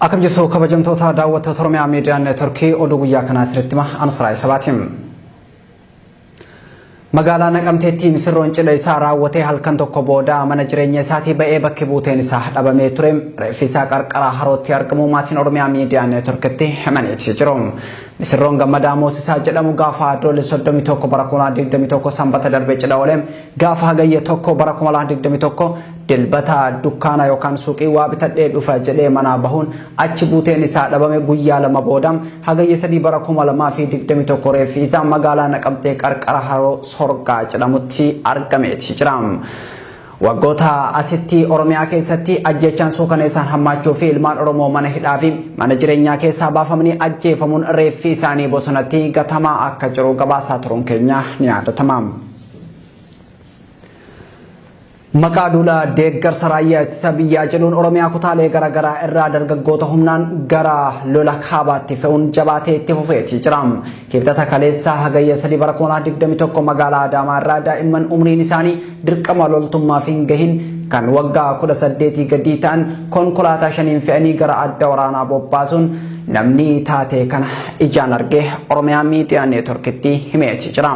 Akkam jirtu kabajamtoota daawwattoota Oromiyaa Miidiyaa Neetworkii oduu guyyaa kanaa sirriitti Ansaraay Sabaatiin. Magaalaa Naqamteetti misirroon cidha isaa raawwatee halkan tokko booda mana jireenya isaatii ba'ee bakki buuteen isaa dhabamee ture. Reeffi isaa qarqara harootti argamu maatiin Oromiyaa Miidiyaa Neetworkitti himaniitii jiru. Misirroon Gammadaa Moosisaa jedhamu gaafa Adoolessa 31 bara 2021 sanbata darbee cidha oolee gaafa Hagayya 1 bara 2021 dilbata dukkaana yookaan suuqii waa bitadhee dhufa jedhee manaa bahuun achi buuteen isaa dhabame guyyaa lama booda Hagayya 3 bara 2021 reeffi isaa magaalaa Naqamtee qarqara haroo Sorgaa jedhamutti argameetii jira. Waggoota asitti Oromiyaa keessatti ajjechaan suukaneessaan hammaachuu fi ilmaan Oromoo mana hidhaa fi mana jireenyaa keessaa baafamanii ajjeefamuun reeffi isaanii bosonatti gatamaa akka jiru gabaasaa turuun keenya ni yaadatama. Maqaa duula deeggarsa raayyaa ittisa biyyaa jedhuun Oromiyaa kutaalee garaagaraa irraa dargaggoota humnaan gara lola kaabaatti fe'uun jabaatee itti fufeetii jira. Kibxata kaleessaa Hagayya 3 bara 2021 magaalaa Adaamaa irraa daa'imman umriin isaanii dirqama loltummaaf hin gahin kan waggaa 18 gadi ta'an konkolaataa 5 fe'anii gara adda waraanaa bobbaasuun namni taate kana ijaan argee Oromiyaa Miidiyaa Neetworkitti himeetii jira.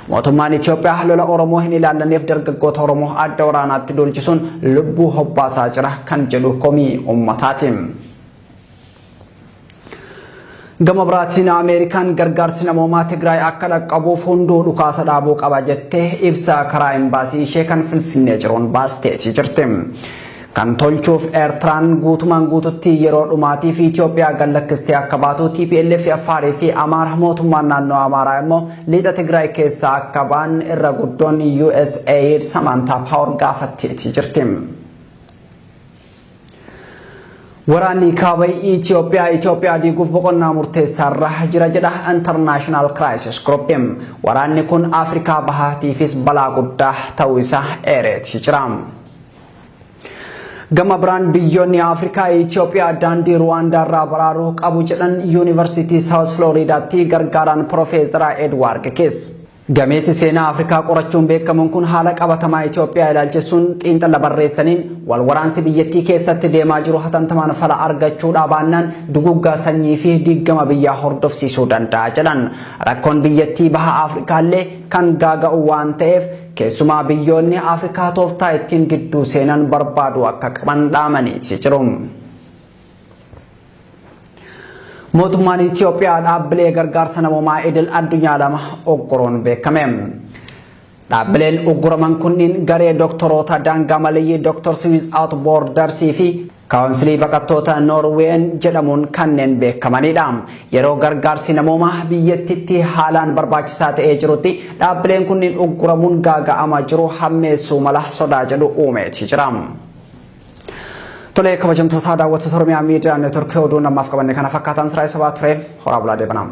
Mootummaan Itoophiyaa lola Oromoo hin ilaallanneef dargaggoota Oromoo adda waraanaatti dolchisuun lubbuu hobbaasaa jira kan jedhu komii uummataati. Gama biraatiin Ameerikaan gargaarsi namoomaa Tigraay akka dhaqqabuuf hunduu dhukaasa dhaabuu qaba jettee ibsa karaa imbaasii ishee kan Finfinnee jiruun baasteetii jirti. Kan tolchuuf Eertiraan guutumaan guututti yeroo dhumaatii fi Itoophiyaa gallakkistee akka baatu TPLF Afaarii fi Amaara mootummaan naannoo Amaaraa immoo lixa Tigraay keessaa akka ba'an irra guddoon USAID Samantha Power gaafatteetii jirti. Waraanni kaaba Itoophiyaa diiguuf boqonnaa murteessaarra jira jedha International Crisis Group. Waraanni kun Afrikaa bahaatiifis balaa guddaa ta'uu isaa eereetii jira. Gama biraan biyyoonni Afrikaa Itoophiyaa daandii Ruwaandaa irraa baraaruu qabu jedhan Yuunivarsiitii South Floridaatti gargaaraan Profeesara Edward Kees. Gameessi seenaa Afrikaa qorachuun beekamuun kun haala qabatamaa Itoophiyaa ilaalchisuun xiinxala barreessaniin wal waraansi biyyattii keessatti deemaa jiru hatantamaan fala argachuudhaa baannaan duguggaa sanyii fi diigama biyyaa hordofsiisuu danda'a jedhan. Rakkoon biyyattii baha Afrikaallee kan gaaga'u waan ta'eef keessumaa biyyoonni Afrikaa tooftaa ittiin gidduu seenan barbaadu akka qaban dhaamaniitii jiru. Mootummaan Itoophiyaa dhaabbilee gargaarsa namoomaa idil addunyaa lama ogguruun beekame. Dhaabbileen ogguraman kunniin garee doktoroota daangaa maleeyyii Doctors Without Borders fi Kaawunsilii baqattoota Noorween jedhamuun kanneen beekamanidha. Yeroo gargaarsi namoomaa biyyattiitti haalaan barbaachisaa ta'ee jirutti dhaabbileen kunniin ogguramuun gaaga'amaa jiru hammeessuu mala sodaa jedhu uumeetii jira. Tole kabajamtoota daawwattoota Oromiyaa Miidiyaa Neetworkii oduu namaaf qabanne kana fakkaatan Ansaraay Sabaa ture. Horaa bulaa deebanaa.